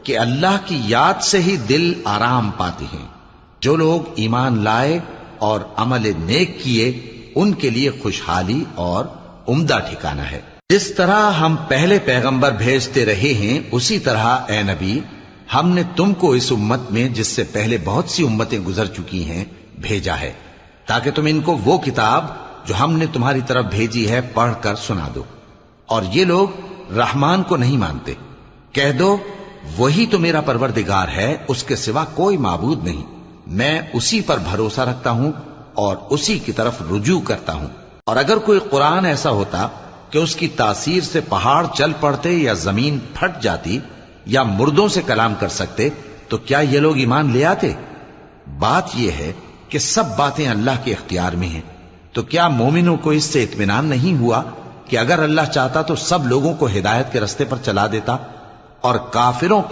کہ اللہ کی یاد سے ہی دل آرام پاتے ہیں۔ جو لوگ ایمان لائے اور عمل نیک کیے ان کے لیے خوشحالی اور عمدہ ٹھکانہ ہے۔ جس طرح ہم پہلے پیغمبر بھیجتے رہے ہیں اسی طرح اے نبی ہم نے تم کو اس امت میں جس سے پہلے بہت سی امتیں گزر چکی ہیں بھیجا ہے، تاکہ تم ان کو وہ کتاب جو ہم نے تمہاری طرف بھیجی ہے پڑھ کر سنا دو۔ اور یہ لوگ رحمان کو نہیں مانتے۔ کہہ دو وہی تو میرا پروردگار ہے، اس کے سوا کوئی معبود نہیں، میں اسی پر بھروسہ رکھتا ہوں اور اسی کی طرف رجوع کرتا ہوں۔ اور اگر کوئی قرآن ایسا ہوتا کہ اس کی تاثیر سے پہاڑ چل پڑتے یا زمین پھٹ جاتی یا مردوں سے کلام کر سکتے تو کیا یہ لوگ ایمان لے آتے؟ بات یہ ہے کہ سب باتیں اللہ کے اختیار میں ہیں۔ تو کیا مومنوں کو اس سے اطمینان نہیں ہوا کہ اگر اللہ چاہتا تو سب لوگوں کو ہدایت کے رستے پر چلا دیتا اور کافروں پر